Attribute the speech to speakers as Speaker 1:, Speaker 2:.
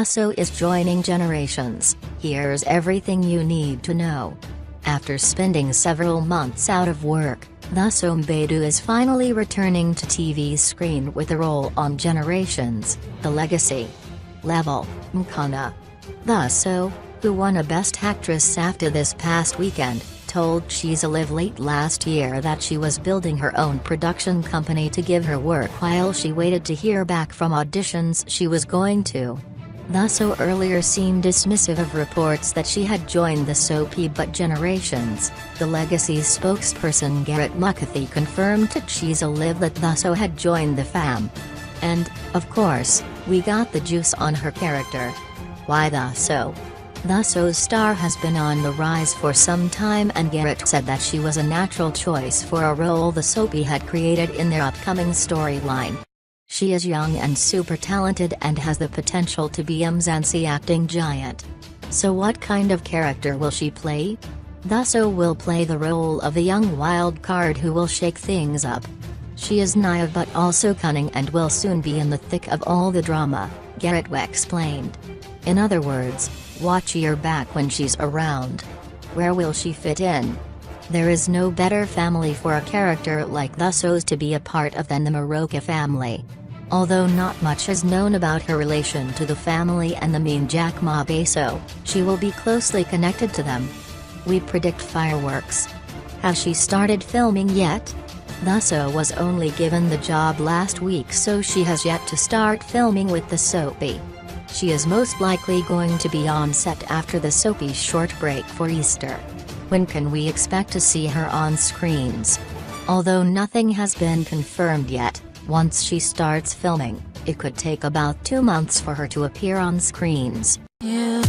Speaker 1: So is joining Generations. Here's everything you need to know. After spending several months out of work, So Mbedu is finally returning to TV's screen with a role on Generations, The Legacy. Level, Mkana. So, who won a Best Actress after this past weekend, told She's Alive late last year that she was building her own production company to give her work while she waited to hear back from auditions she was going to. So earlier seemed dismissive of reports that she had joined the soapy but Generations, The Legacy's spokesperson Garrett McCarthy confirmed to She's Alive that So had joined the fam. And, of course, we got the juice on her character. Why So's star has been on the rise for some time, and Garrett said that she was a natural choice for a role the soapy had created in their upcoming storyline. She is young and super talented and has the potential to be a Mzansi acting giant. So what kind of character will she play? So will play the role of a young wild card who will shake things up. She is naive but also cunning and will soon be in the thick of all the drama, Garrett explained. In other words, watch your back when she's around. Where will she fit in? There is no better family for a character like So's to be a part of than the Moroka family. Although not much is known about her relation to the family and the mean Jack Ma Beso, she will be closely connected to them. We predict fireworks. Has she started filming yet? So was only given the job last week, so she has yet to start filming with the soapy. She is most likely going to be on set after the soapy's short break for Easter. When can we expect to see her on screens? Although nothing has been confirmed yet, once she starts filming, it could take about 2 months for her to appear on screens.
Speaker 2: Yeah.